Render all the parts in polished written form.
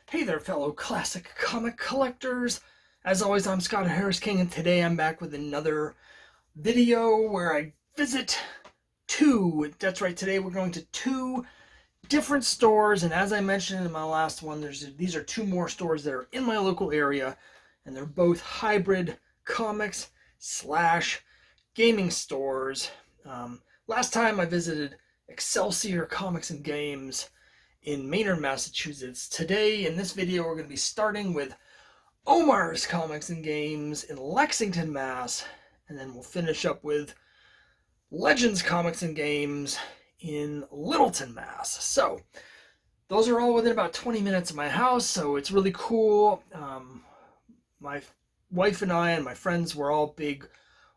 Hey there, fellow classic comic collectors. As always, I'm Scott Harris King, and today I'm back with another video where I visit that's right, today we're going to two different stores, and as I mentioned in my last one, these are two more stores that are in my local area, and they're both hybrid comics slash gaming stores. Last time I visited Excelsior Comics and Games in Maynard, Massachusetts. Today, in this video, we're going to be starting with Omar's Comics and Games in Lexington, Mass. And then we'll finish up with Legends Comix Games in Littleton, Mass. So, those are all within about 20 minutes of my house, so it's really cool. My wife and I and my friends were all big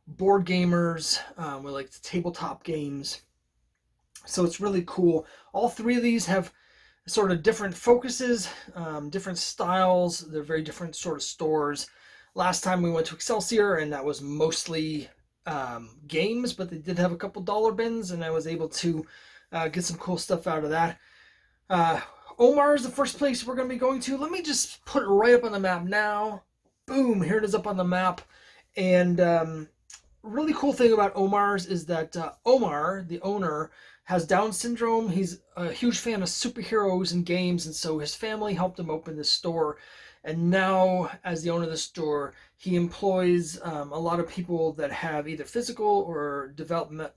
board gamers. We like the tabletop games. So it's really cool. All three of these have sort of different focuses, different styles. They're very different sort of stores. Last time we went to Excelsior, and that was mostly games, but they did have a couple dollar bins, and I was able to get some cool stuff out of that. Omar is the first place we're going to be going to. Let me just put it right up on the map now. Boom, here it is up on the map. And really cool thing about Omar's is that Omar, the owner, has Down syndrome. He's a huge fan of superheroes and games, and so his family helped him open this store. And now, as the owner of the store, he employs a lot of people that have either physical or developmental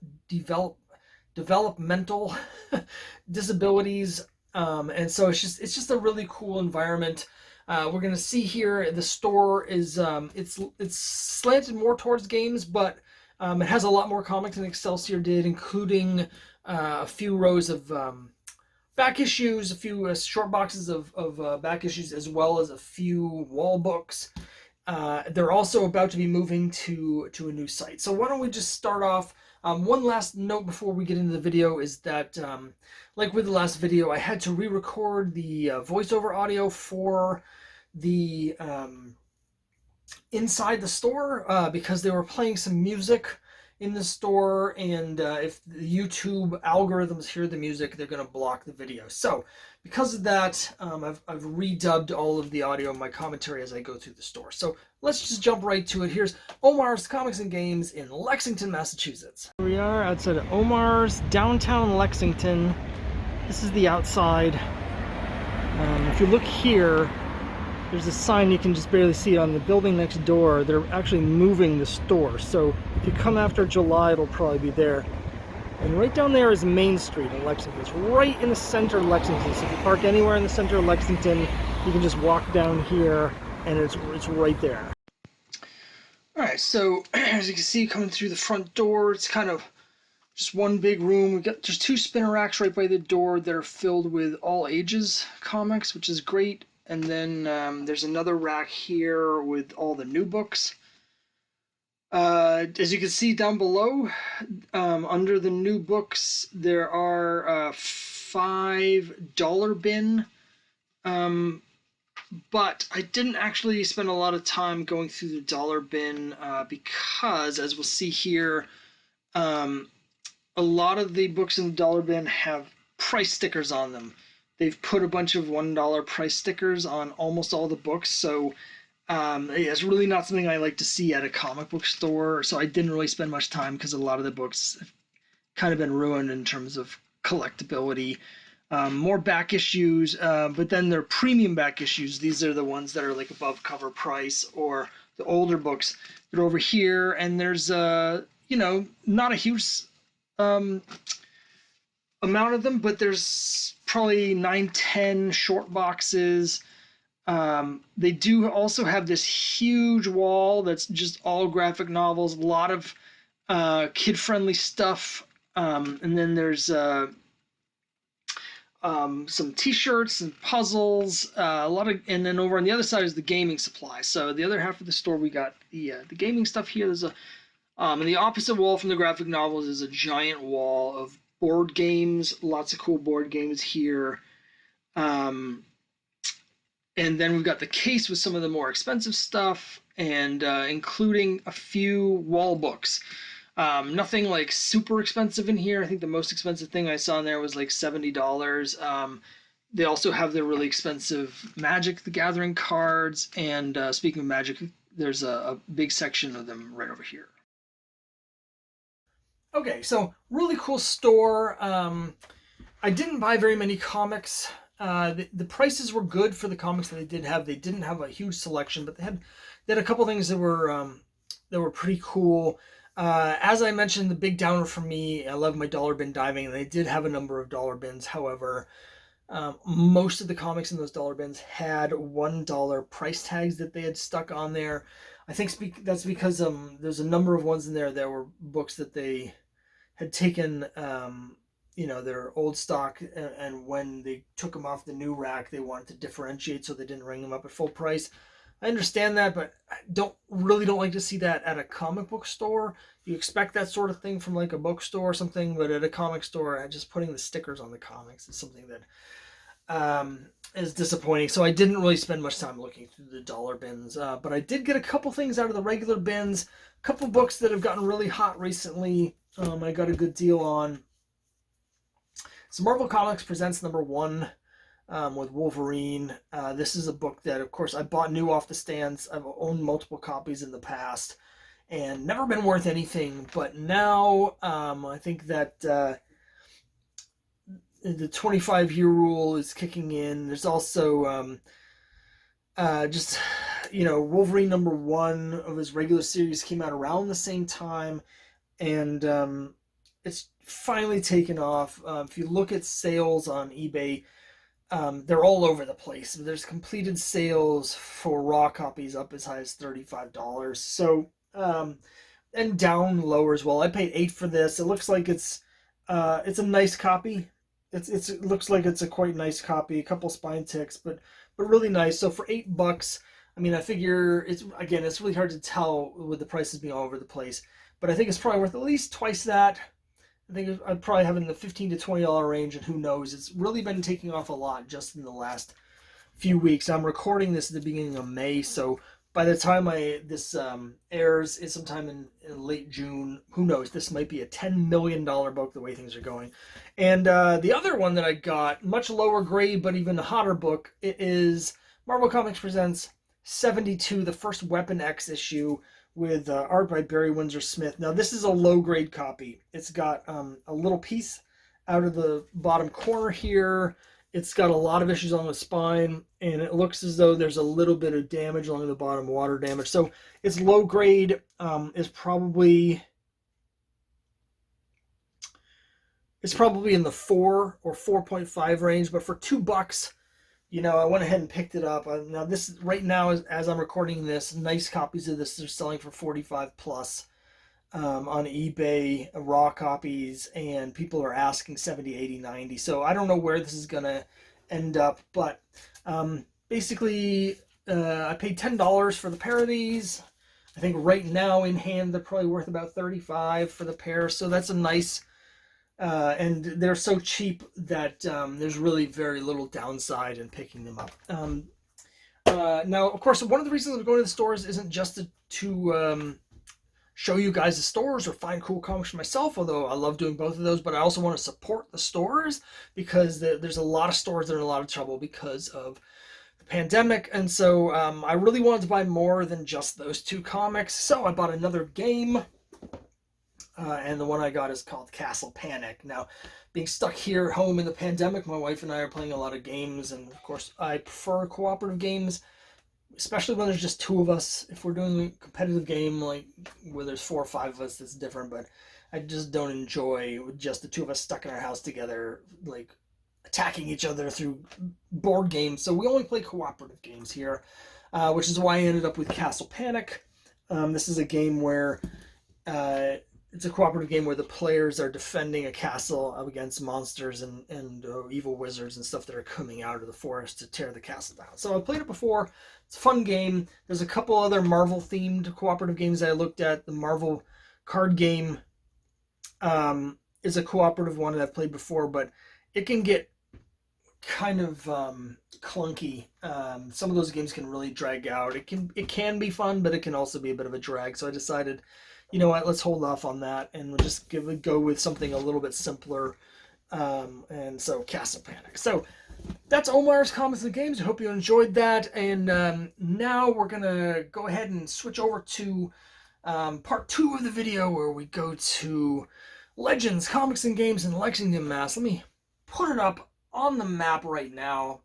disabilities. And so it's just a really cool environment. We're gonna see here the store is it's slanted more towards games, but it has a lot more comics than Excelsior did, including a few rows of back issues, a few short boxes of back issues, as well as a few wall books. They're also about to be moving to a new site. So why don't we just start off? One last note before we get into the video is that, like with the last video, I had to re-record the voiceover audio for the inside the store because they were playing some music in the store, and if the YouTube algorithms hear the music, they're going to block the video. So because of that, I've redubbed all of the audio of my commentary as I go through the store. So let's just jump right to it. Here's Omar's Comics and Games in Lexington, Massachusetts. Here we are outside of Omar's, downtown Lexington. This is the outside. If you look here, there's a sign, you can just barely see it on the building next door. They're actually moving the store. So if you come after July, it'll probably be there. And right down there is Main Street in Lexington. It's right in the center of Lexington. So if you park anywhere in the center of Lexington, you can just walk down here and it's right there. Alright, so as you can see, coming through the front door, it's kind of just one big room. There's two spinner racks right by the door that are filled with all ages comics, which is great. And then there's another rack here with all the new books. As you can see down below, under the new books, there are $5 bin. But I didn't actually spend a lot of time going through the dollar bin because, as we'll see here, a lot of the books in the dollar bin have price stickers on them. They've put a bunch of $1 price stickers on almost all the books, so it's really not something I like to see at a comic book store, so I didn't really spend much time because a lot of the books have kind of been ruined in terms of collectability. More back issues, but then they're premium back issues. These are the ones that are like above cover price, or the older books that are over here, and there's not a huge amount of them, but there's probably 9-10 short boxes. They do also have this huge wall that's just all graphic novels, a lot of kid-friendly stuff, and then there's some t-shirts and puzzles, and then over on the other side is the gaming supply. So the other half of the store, we got the gaming stuff here. There's and the opposite wall from the graphic novels is a giant wall of board games, lots of cool board games here. And then we've got the case with some of the more expensive stuff, and including a few wall books. Nothing like super expensive in here. I think the most expensive thing I saw in there was like $70. They also have their really expensive Magic the Gathering cards, and speaking of Magic, there's a big section of them right over here. Okay, so really cool store. I didn't buy very many comics. The prices were good for the comics that they did have. They didn't have a huge selection, but they had a couple things that were pretty cool. As I mentioned, the big downer for me, I love my dollar bin diving, and they did have a number of dollar bins. However, most of the comics in those dollar bins had $1 price tags that they had stuck on there. I think that's because there's a number of ones in there that were books that they had taken, their old stock, and when they took them off the new rack, they wanted to differentiate, so they didn't ring them up at full price. I understand that, but I don't like to see that at a comic book store. You expect that sort of thing from like a bookstore or something, but at a comic store, just putting the stickers on the comics is something that is disappointing. So I didn't really spend much time looking through the dollar bins, but I did get a couple things out of the regular bins. A couple books that have gotten really hot recently. I got a good deal on. So Marvel Comics Presents #1 with Wolverine. This is a book that, of course, I bought new off the stands. I've owned multiple copies in the past and never been worth anything. But now I think that the 25-year rule is kicking in. There's also Wolverine #1 of his regular series came out around the same time. And it's finally taken off. If you look at sales on eBay, they're all over the place. There's completed sales for raw copies up as high as $35. So, and down lower as well. I paid $8 for this. It looks like it's a nice copy. It looks like it's a quite nice copy. A couple spine ticks, but really nice. So for $8, I mean, I figure it's really hard to tell with the prices being all over the place. But I think it's probably worth at least twice that. I think I'd probably have it in the $15 to $20 range, and who knows? It's really been taking off a lot just in the last few weeks. I'm recording this at the beginning of May, so by the time this airs, it's sometime in late June. Who knows? This might be a $10 million book the way things are going. And the other one that I got, much lower grade but even a hotter book, it is Marvel Comics Presents 72, the first Weapon X issue, with art by Barry Windsor Smith. Now, this is a low-grade copy. It's got a little piece out of the bottom corner here. It's got a lot of issues on the spine, and it looks as though there's a little bit of damage along the bottom, water damage. So it's low-grade. It's probably in the 4 or 4.5 range, but for $2, I went ahead and picked it up. Now, this right now, as I'm recording this, nice copies of this are selling for $45 plus on eBay, raw copies, and people are asking $70, $80, $90. So I don't know where this is going to end up, but basically, I paid $10 for the pair of these. I think right now in hand, they're probably worth about $35 for the pair. So that's a nice... and they're so cheap that there's really very little downside in picking them up. Now, of course, one of the reasons I'm going to the stores isn't just to show you guys the stores or find cool comics for myself, although I love doing both of those, but I also want to support the stores because there's a lot of stores that are in a lot of trouble because of the pandemic, and so I really wanted to buy more than just those two comics, so I bought another game. And the one I got is called Castle Panic. Now, being stuck here at home in the pandemic, my wife and I are playing a lot of games, and of course, I prefer cooperative games, especially when there's just two of us. If we're doing a competitive game, like where there's 4 or 5 of us, that's different, but I just don't enjoy just the two of us stuck in our house together, like attacking each other through board games. So we only play cooperative games here, which is why I ended up with Castle Panic. This is a game where... it's a cooperative game where the players are defending a castle against monsters and evil wizards and stuff that are coming out of the forest to tear the castle down. So I've played it before. It's a fun game. There's a couple other Marvel-themed cooperative games I looked at. The Marvel card game is a cooperative one that I've played before, but it can get kind of clunky. Some of those games can really drag out. It can be fun, but it can also be a bit of a drag. So I decided, you know what, let's hold off on that and we'll just go with something a little bit simpler And so Castle Panic. So that's Omar's Comics and Games. I hope you enjoyed that. And now we're going to go ahead and switch over to part 2 of the video, where we go to Legends Comix and Games in Lexington, Mass. Let me put it up on the map right now.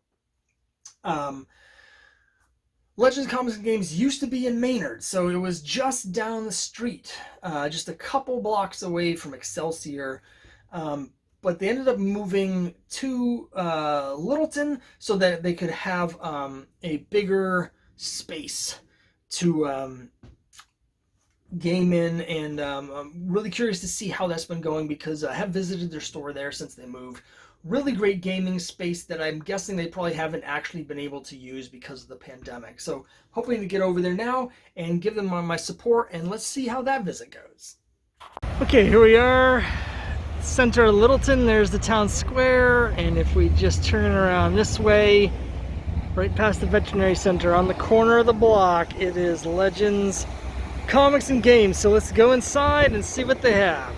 Legends Comix and Games used to be in Maynard, so it was just down the street, just a couple blocks away from Excelsior. But they ended up moving to Littleton so that they could have a bigger space to game in, and I'm really curious to see how that's been going, because I have visited their store there since they moved. Really great gaming space that I'm guessing they probably haven't actually been able to use because of the pandemic. So hoping to get over there now and give them my support, and let's see how that visit goes. Okay, here we are, center of Littleton. There's the town square, and if we just turn around this way, right past the veterinary center on the corner of the block, it is Legends Comix and Games. So let's go inside and see what they have.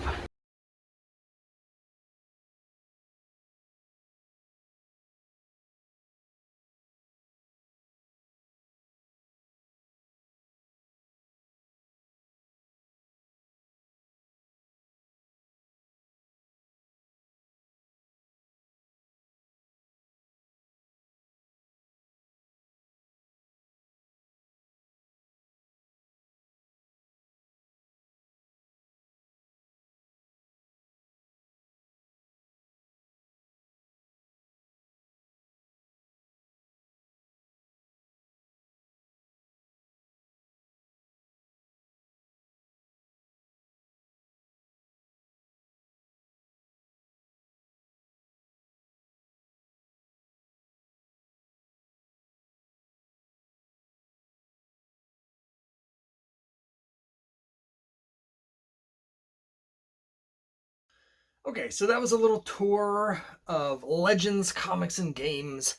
Okay, so that was a little tour of Legends Comix and Games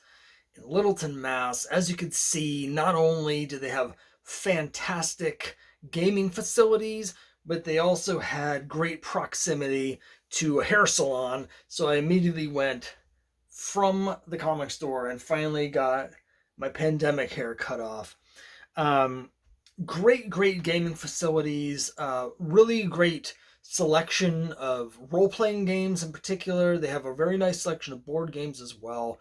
in Littleton, Mass. As you can see, not only do they have fantastic gaming facilities, but they also had great proximity to a hair salon. So I immediately went from the comic store and finally got my pandemic hair cut off. Great gaming facilities, really great selection of role-playing games in particular. They have a very nice selection of board games as well.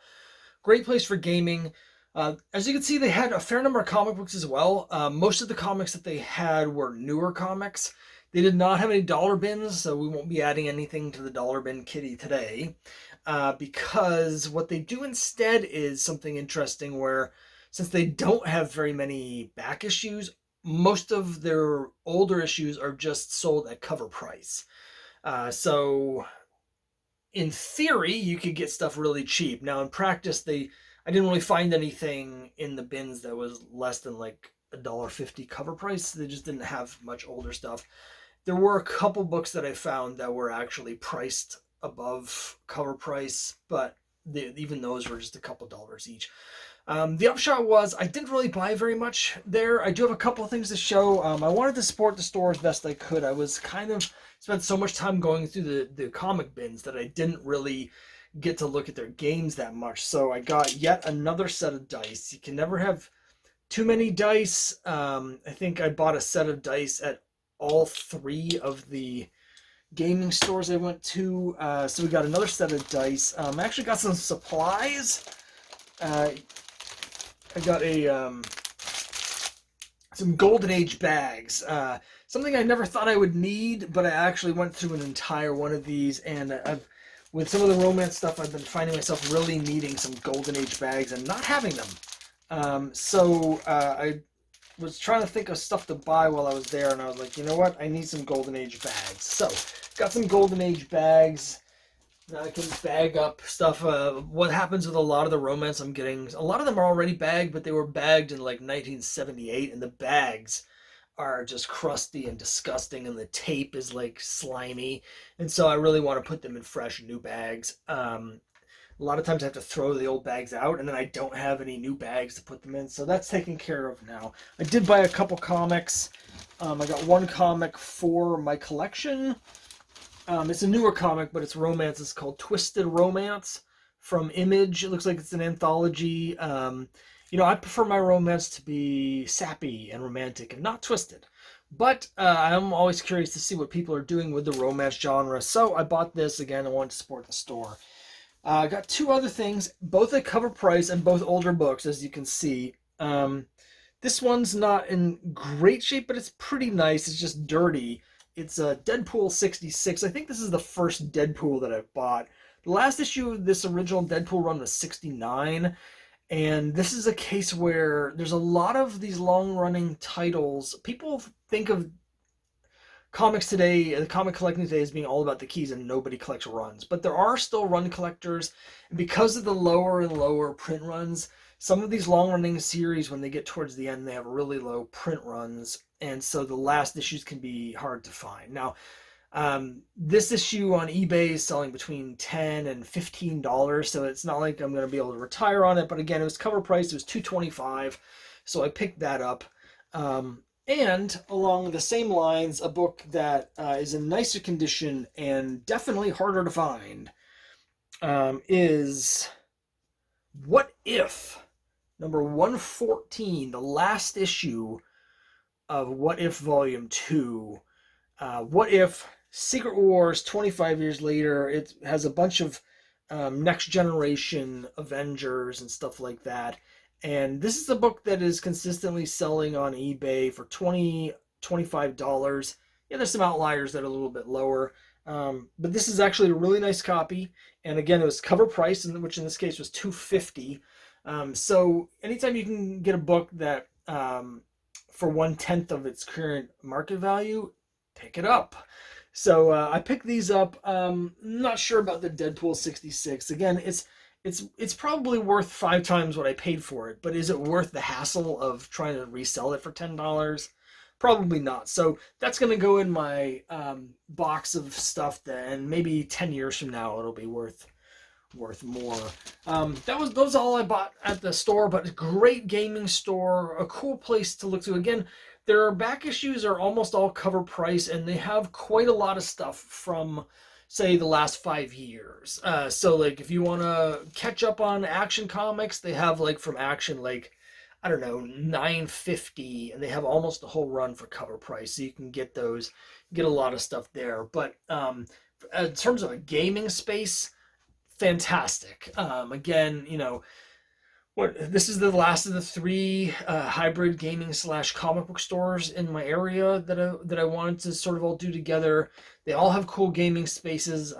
Great place for gaming. As you can see, they had a fair number of comic books as well. Most of the comics that they had were newer comics. They did not have any dollar bins, so we won't be adding anything to the dollar bin kitty today. Because what they do instead is something interesting, where since they don't have very many back issues, most of their older issues are just sold at cover price. So in theory, you could get stuff really cheap. Now in practice, I didn't really find anything in the bins that was less than like $1.50 cover price. They just didn't have much older stuff. There were a couple books that I found that were actually priced above cover price, but even those were just a couple dollars each. The upshot was I didn't really buy very much there. I do have a couple of things to show. I wanted to support the store as best I could. I was kind of spent so much time going through the comic bins that I didn't really get to look at their games that much. So I got yet another set of dice. You can never have too many dice. I think I bought a set of dice at all 3 of the gaming stores I went to. So we got another set of dice. I actually got some supplies. I got some Golden Age bags. Something I never thought I would need, but I actually went through an entire one of these, and with some of the romance stuff, I've been finding myself really needing some Golden Age bags and not having them. So I was trying to think of stuff to buy while I was there, and I was like, you know what? I need some Golden Age bags. So got some Golden Age bags. Now I can bag up stuff. What happens with a lot of the romance I'm getting, a lot of them are already bagged, but they were bagged in like 1978, and the bags are just crusty and disgusting, and the tape is like slimy, and so I really want to put them in fresh new bags. A lot of times I have to throw the old bags out, and then I don't have any new bags to put them in, so that's taken care of now. I did buy a couple comics. I got one comic for my collection. It's a newer comic, but it's romance. It's called Twisted Romance from Image. It looks like it's an anthology. I prefer my romance to be sappy and romantic and not twisted. But I'm always curious to see what people are doing with the romance genre. So I bought this again. I wanted to support the store. I got two other things, both at cover price and both older books, as you can see. This one's not in great shape, but it's pretty nice. It's just dirty. It's a Deadpool 66. I think this is the first Deadpool that I've bought. The last issue of this original Deadpool run was 69. And this is a case where there's a lot of these long-running titles. People think of comics today, the comic collecting today, as being all about the keys and nobody collects runs. But there are still run collectors. And because of the lower and lower print runs, some of these long-running series, when they get towards the end, they have really low print runs. And so the last issues can be hard to find. Now, this issue on eBay is selling between $10 and $15, so it's not like I'm going to be able to retire on it. But again, it was cover price. It was $2.25, so I picked that up. And along the same lines, a book that is in nicer condition and definitely harder to find is What If? Number 114, the last issue of What If Volume 2. What If Secret Wars 25 years later. It has a bunch of next generation Avengers and stuff like that. And this is a book that is consistently selling on eBay for $20, $25. Yeah, there's some outliers that are a little bit lower. But this is actually a really nice copy. And again, it was cover price, which in this case was $2.50. So anytime you can get a book that for 1/10 of its current market value, pick it up. So I picked these up. Not sure about the Deadpool 66. Again, it's probably worth 5 times what I paid for it, but is it worth the hassle of trying to resell it for $10? Probably not. So that's going to go in my box of stuff, and maybe 10 years from now it'll be worth more. Those all I bought at the store, but a great gaming store, a cool place to look to. Again, their back issues are almost all cover price, and they have quite a lot of stuff from, say, the last 5 years. So like if you want to catch up on Action Comics, they have like from Action, like, I don't know, $9.50, and they have almost the whole run for cover price. So you can get those, get a lot of stuff there. But in terms of a gaming space, fantastic. Again, this is the last of the 3 hybrid gaming / comic book stores in my area that I wanted to sort of all do together. They all have cool gaming spaces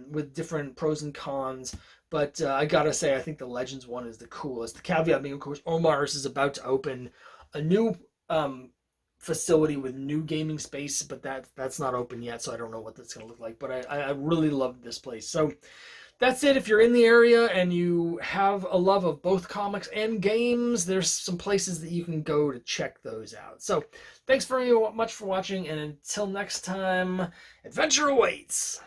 with different pros and cons. But I gotta say, I think the Legends one is the coolest. The caveat being, of course, Omar's is about to open a new facility with new gaming space, but that's not open yet, so I don't know what that's gonna look like. But I really love this place. So that's it. If you're in the area and you have a love of both comics and games, there's some places that you can go to check those out. So thanks very much for watching, and until next time, adventure awaits!